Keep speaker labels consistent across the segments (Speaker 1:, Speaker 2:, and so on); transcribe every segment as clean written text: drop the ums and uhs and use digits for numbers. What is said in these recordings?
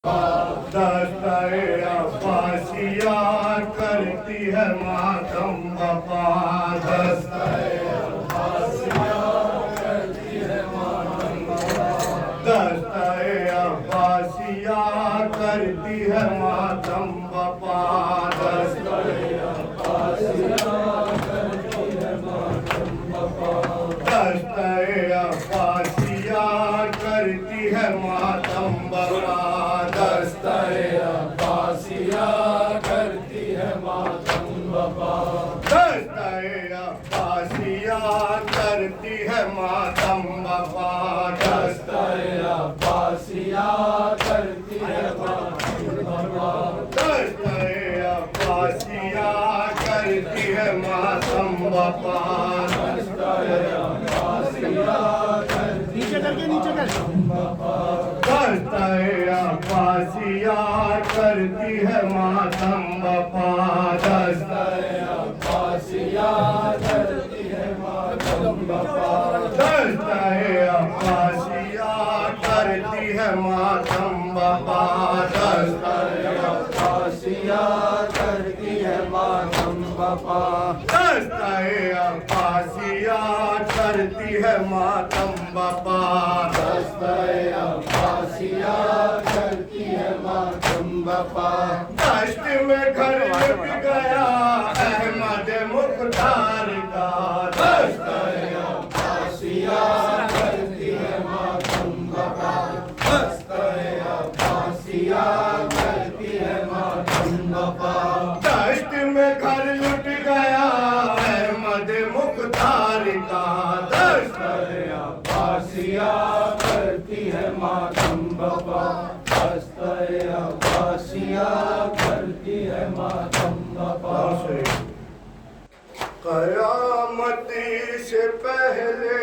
Speaker 1: दस्ताए अब्बासिया करती है मातम बपा। दस्ताए अब्बासिया करती है मातम बपा। दस्ताए अब्बासिया करती है मातम बपा। दस्ताए अब्बासिया करती है मातम बपा। दस्ताए अब्बासिया करती है मातम बपा। दस्ताए अब्बासिया करती है मातम बपा। दस्ताए अब्बासिया करती है मातम बपा। दस्ताए अब्बासिया करती है मातम बपा। दस्ताए अब्बासिया करती है मातम बपा। दस्ताए अब्बासिया
Speaker 2: नीचे करके नीचे कर।
Speaker 1: दस्ताए अब्बासिया करती है मातम बपा। दस्ताए अब्बासिया करती है मातम बपा। दस्ताए अब्बासिया करती है मातम बपा। दस्ताए अब्बासिया करती है मातम बपा। दस्ताए अब्बासिया करती है मातम बपा। दस्ताए अब्बासिया करती है मातम बपा। दश्त में घर लुट गया अहमद मुख्तार का। दस्ताए अब्बासिया करती है मातम बपा। दस्ताए अब्बासिया करती है मातम बपा। दश्त में घर लुट गया अहमद मुख्तार का। दस्ताए अब्बासिया करती है मातम बपा। दस्ताए अब्बासिया करती है मातम बपा। कयामती से पहले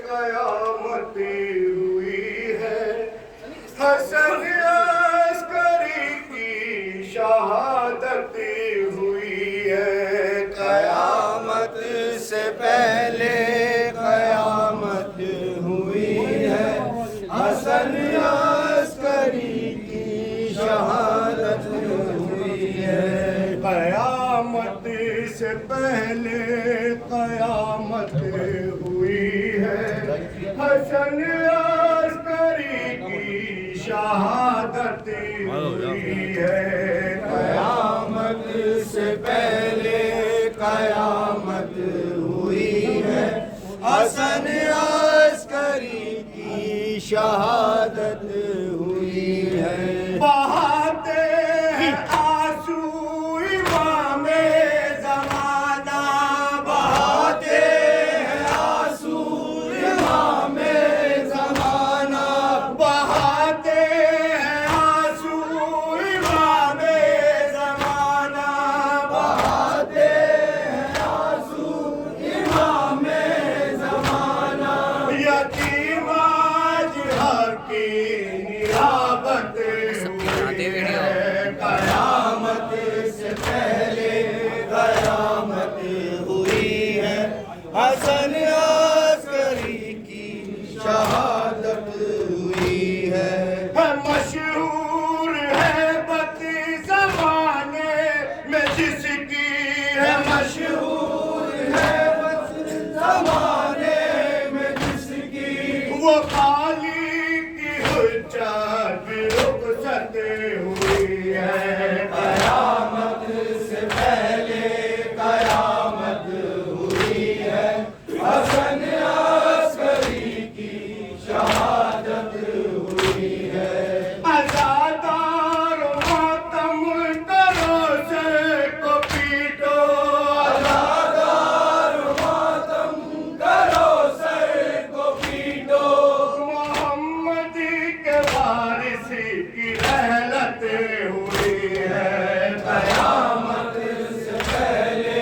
Speaker 1: कयामती हुई है। हसन अस्करी की शहादती हुई है। कयामत से पहले कयामत हुई है। हसन अस्करी की शहादत हुई है। कयामत से पहले कयामत हुई है। हसन अस्करी की शहादत हुई है। कयामत से पहले कयामत हुई है। हसन अस्करी की शहादत हुई है। बहाते हैं आंसू इमामे ज़माना। बहाते हैं आंसू इमामे ज़माना। बहाते हैं आंसू इमामे ज़माना। बहाते हैं आंसू इमामे ज़माना। यतीम आज हक की नियाबत हुई है। कयामत से पहले कयामत हुई है। हसन अस्करी की शहादत हुई है। मशहूर है बती ज़माने में जिसकी है। मशहूर है बती ज़माने में जिसकी। वो खाली की हुज्जत रुखसत हुई है। कयामत से पहले कयामत हुई है। हसन अस्करी की शहादत हुई है। अज़ादार मातम करो से को पीटो। अज़ादार मातम करो से को पीटो। मोहम्मदी के वारिस की रहलत हुई है। कयामत से पहले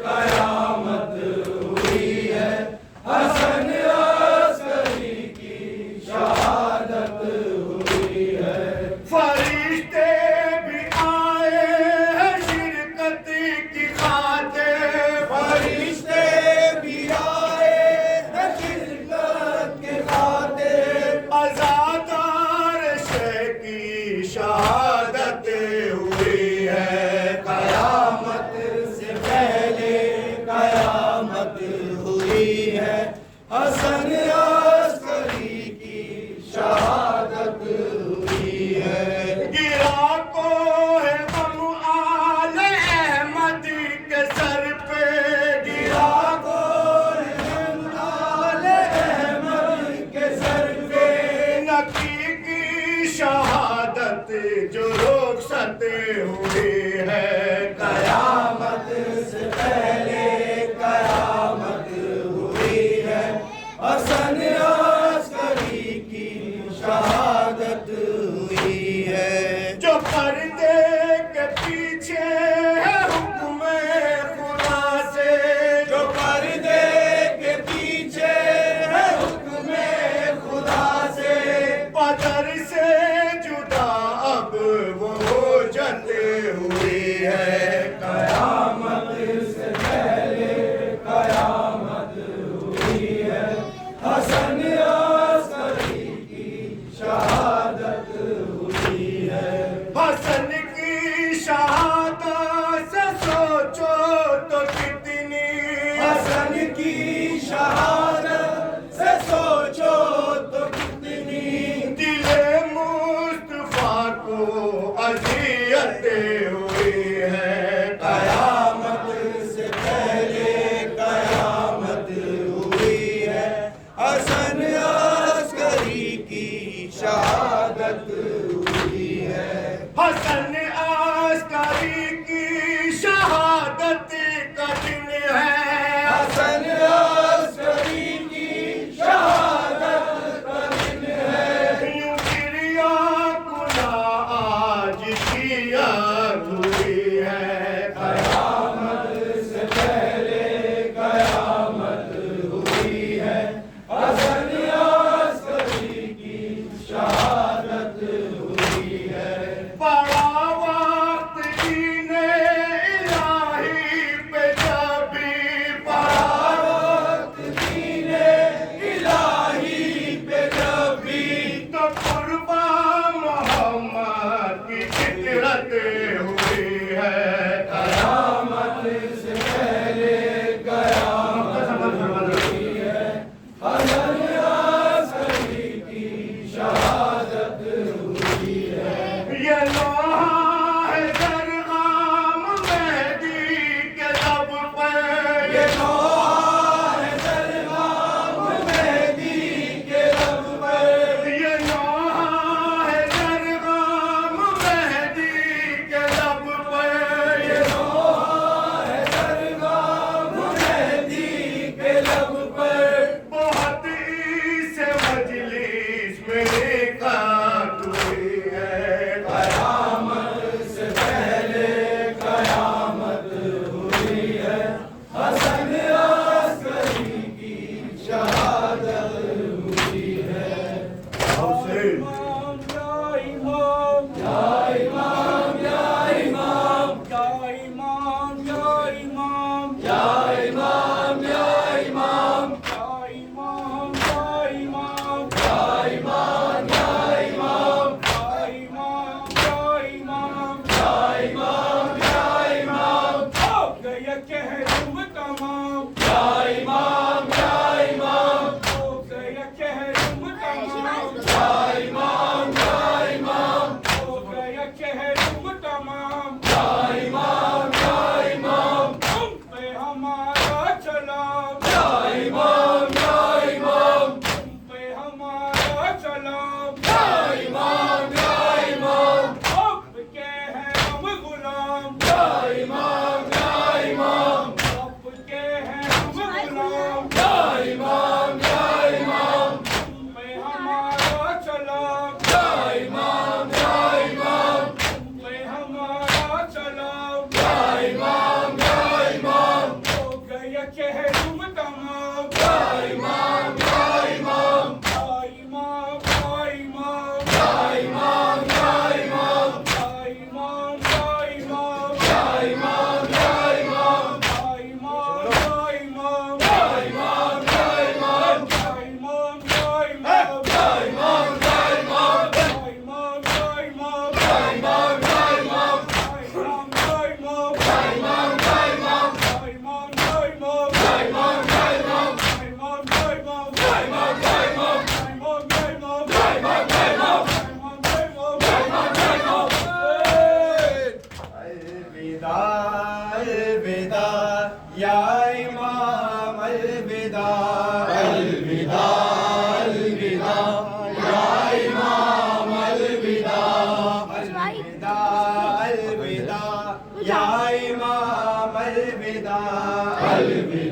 Speaker 1: कयामत हुई है। हसन अस्करी की शहादत हुई है। फरिश्ते भी आए हैं शिरकत की खातिर। फरिश्ते भी आए हैं शिरकत की खातिर। अज़ादार शेखी शहादत हुई है। कयामत से पहले कयामत हुई है। हसन अस्करी की शहादत हुई है। गिरा को है बम आले अहमद के सर पे, गिरा को है बम आले अहमद के सर पे। नकी की शहादत जो लोग सते हुए है। कयामत से पहले कयामत हुई है। हसन अस्करी की शहादत हुई है। जो पर्दे के पीछे है हुक्म खुदा से, जो पर्दे के पीछे है हुक्म खुदा से। बदर से जुदा अब वो जते हुई है। कयामत से पहले कयामत हुई है। हसन अस्करी की शहादत हुई है। हसन की शहादत से सोचो तो कितनी, हसन की शहादत से सोचो तो कितनी। दिले मुस्तफा को अज़ियतें हुई है। कयामत से पहले कयामत हुई है। हसन अस्करी की शहादत हुई है। हसन अस्करी की शहादत का दिन है। हसन अस्करी की शहादत का दिन है। यूं गिरिया गुना आज किया हुई है। कयामत से पहले कयामत हुई है। हसन अस्करी की शहादत हुई है। बड़ा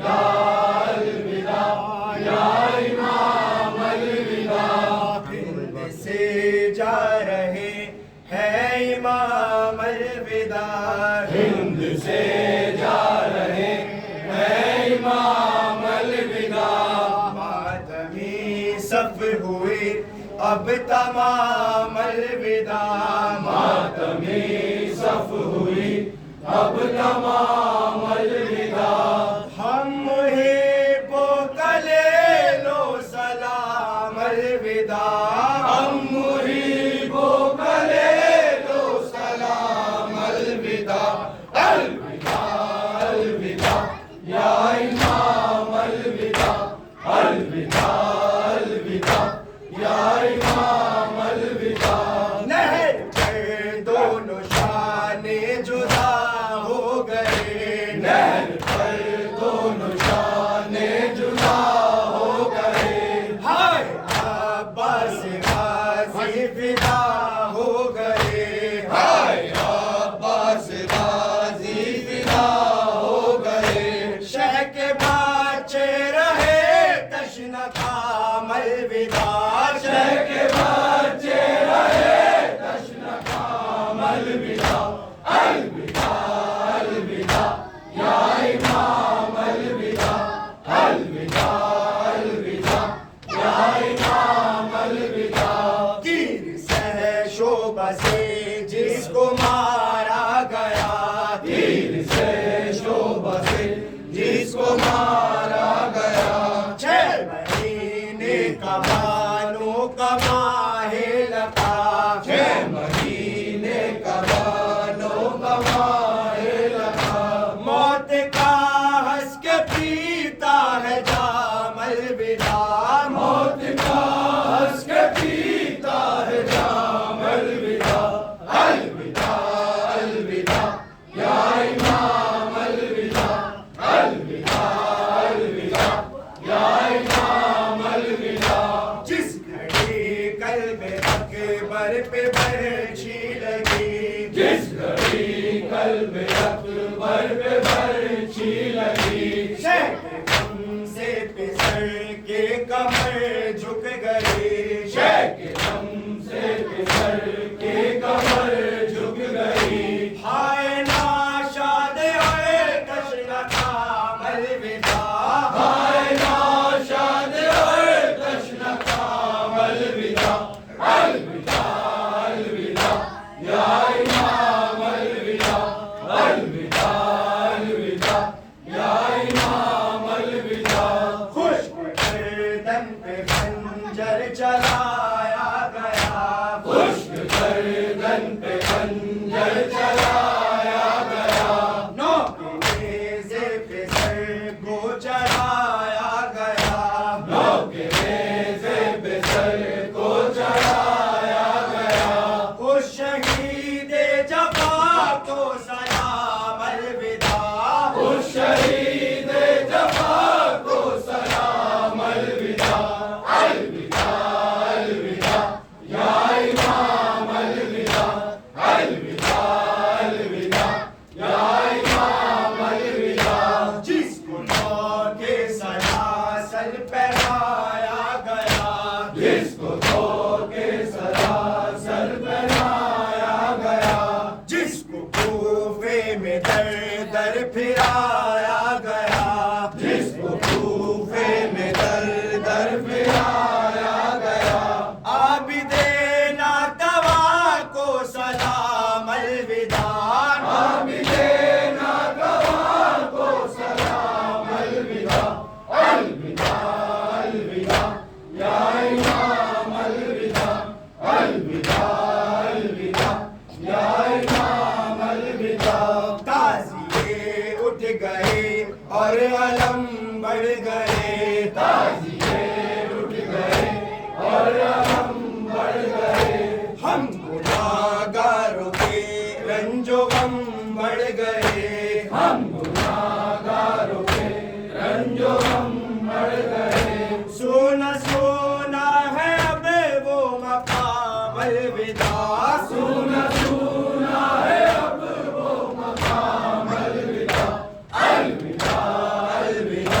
Speaker 1: अलविदा अलविदा या इमाम अलविदा। हिंद से जा रहे हैं इमाम अलविदा, हिंद से जा रहे हैं इमाम अलविदा। मातमी सफ हुए अब तमाम अलविदा, मातमी सफ हुई अब तमाम अलविदा। हम मुहिब्बो का ले लो सलाम अलविदा, हम मुहिब्बो का ले लो सलाम अलविदा। अलविदा अलविदा या इमाम अलविदा, अलविदा अलविदा या इमाम अलविदा। नहर पर दोनों शाने जुदा हो गए, नहर पर दोनों शाने जुदा हो गए। हाय अब्बास गाजी फिदा हो गए, हाय अब्बास गाजी फिदा हो गए। शह के बच्चे रहे तश्ना काम अलविदा, शह के बच्चे रहे तश्ना काम अलविदा। अलविदा अलविदा या इमाम अलविदा, अलविदा अलविदा या इमाम अलविदा। तीर से शोभा से जिसको मारा गया, तीर से शोभा से जिसको मारा गया। 6 महीने का बानो का माहे लगा, 6 महीने का बानो का माहे लगा। मौत का हंस के पीता है जाम अलविदा, मौत का हंस के पीता है जाम अलविदा। अलविदा अलविदा या इमाम अलविदा, अलविदा अलविदा या इमाम अलविदा। जिस घड़ी कल्ब अकबर पे बरछी लगी, जिस घड़ी कल्ब अकबर पे बरछी लगी। शहर से फिसल के कमर झुक गई, शहर से फिसल के कमर झुक गई। हाय नाशाद आए तश्ना काम अलविदा, हाय नाशाद आए तश्ना काम अलविदा। अलविदा अलविदा या इमाम अलविदा, अलविदा अलविदा या इमाम अलविदा। खुश्क गर्दन पे खंजर चलाया गया, खुश्क गर्दन पे खंजर चलाया गया। नौके नेज़े पे सर को चढ़ाया गया, नौके नेज़े पे सर को चढ़ाया गया। उस शहीद जबा को सलाम अलविदा, उस शहीद जबा को सलाम अलविदा। अलविदा अलविदा या इमाम अलविदा, अलविदा अलविदा या इमाम अलविदा। जिसको धोखे सलासल पहनाया गया, जिसको धोखे सलासल पहनाया गया। जिसको कूफे में दर दर फिराया गया, जिसको कूफे में दर दर फिराया गया। आबिदे नातवा को सलाम अलविदा, आबिदे नातवा को सलाम अलविदा। अलविदा अलविदा या इमाम अलविदा, अलविदा अलविदा या इमाम अलविदा। ताज़िए उठ गए और अलम बढ़ गए, ताज़िए उठ गए और अलम बढ़ गए। हम गुनाहगारों के रंजो गम बढ़ गए, हम गुनाहगारों के रंजो गम बढ़ गए। सोना सोना है अब वो मकाम अलविदा, सोना सोना है अब वो मकाम अलविदा। अलविदा अलविदा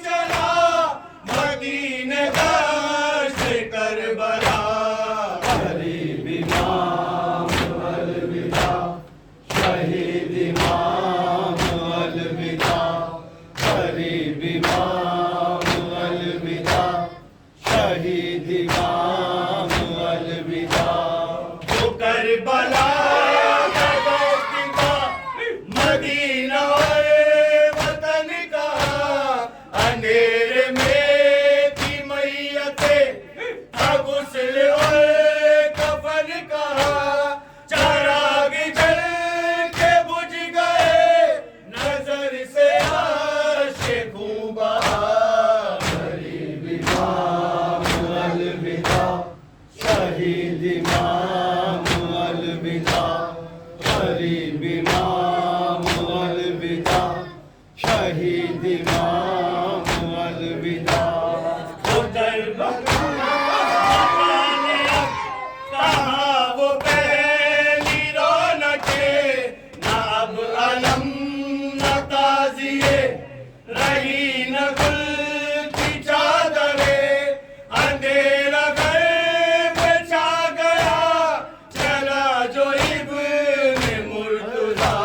Speaker 1: शहीद इमाम अलविदा।
Speaker 3: उधर बगाने अब कहाँ वो पहली रौनकें, ना अब अलम न ताज़िए, रही न गुल की चादरें, अंधेरा घर पे छा गया, चला जो इब्न मुर्तज़ा।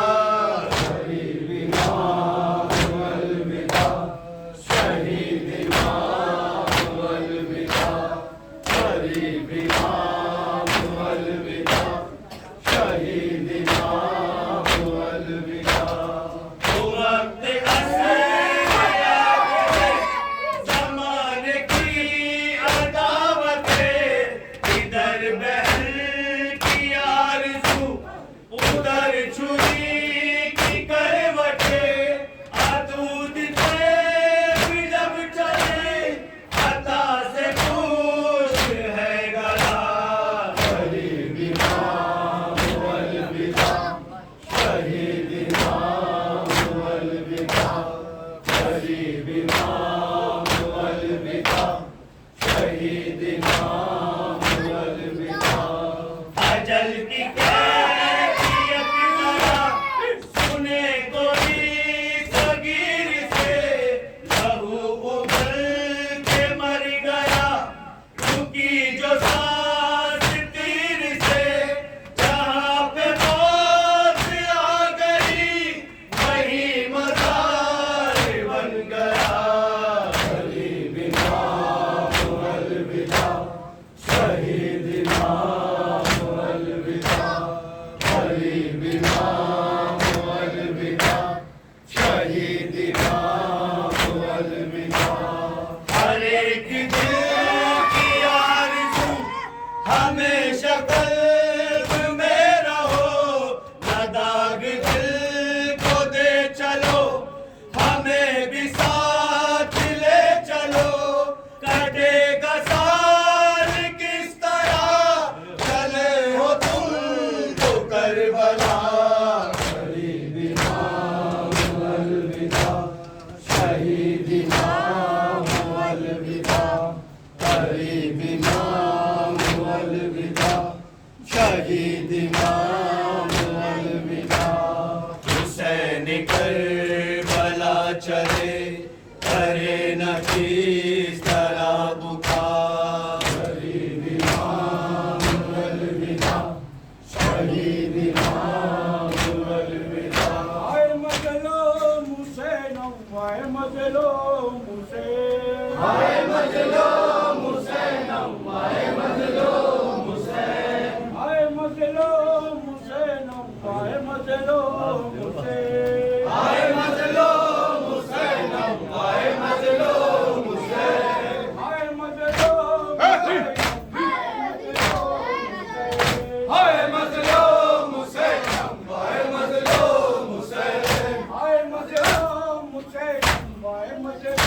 Speaker 1: शहीद इमाम अलविदा, शहीद इमाम अलविदा, गरीब इमाम अलविदा, शहीद इमाम अलविदा।
Speaker 3: वो वक्त असर याद है, ज़माने की अदावतें, इधर बहर की आरज़ू, उधर छुरी की करवटें, आदूद थे भी जब चले, अता से पूछ है गला।
Speaker 1: गरीब इमाम अलविदा, शहीद इमाम अलविदा, गरीब इमाम अलविदा, शहीद इमाम अलविदा।
Speaker 3: अजल की कैफियत जरा सुने कोई सगीर से, लहू उबल के मर गया, रुकी जो सांस तीर से, जहाँ पे मौत आ गई वहीं मज़ार बन गया।
Speaker 1: गरीब इमाम अलविदा, शहीद इमाम अलविदा, गरीब इमाम अलविदा, शहीद इमाम अलविदा।
Speaker 3: हर एक दिल की आरज़ू हमेशा क़ल्ब में रहो, न दाग दिल को दे चलो, हमें भी साथ ले चलो, कटेगा साल किस तरह, चले हो तुम तो करबला।
Speaker 1: गरीब इमाम अलविदा, शहीद इमाम अलविदा, गरीब इमाम अलविदा, शहीद इमाम अलविदा।
Speaker 3: हुसैन करबला चले, करे न किस तरह बुखार।
Speaker 1: गरीब इमाम अलविदा, शहीद इमाम अलविदा।
Speaker 2: हाय मजलूम हुसैन, हाय मजलूम हुसैन,
Speaker 1: हाय मजलूम हुसैन, हाय मजलूम हुसैन,
Speaker 2: हाय मजलूम हुसैन, हाय मजलूम हुसैन,
Speaker 1: हाय मजलूम हुसैन, हाय मजलूम हुसैन,
Speaker 2: हाय मजलूम हुसैन,
Speaker 1: हाय मजलूम हुसैन, हाय मजलूम हुसैन,
Speaker 2: हाय मजलूम हुसैन, हाय मजलूम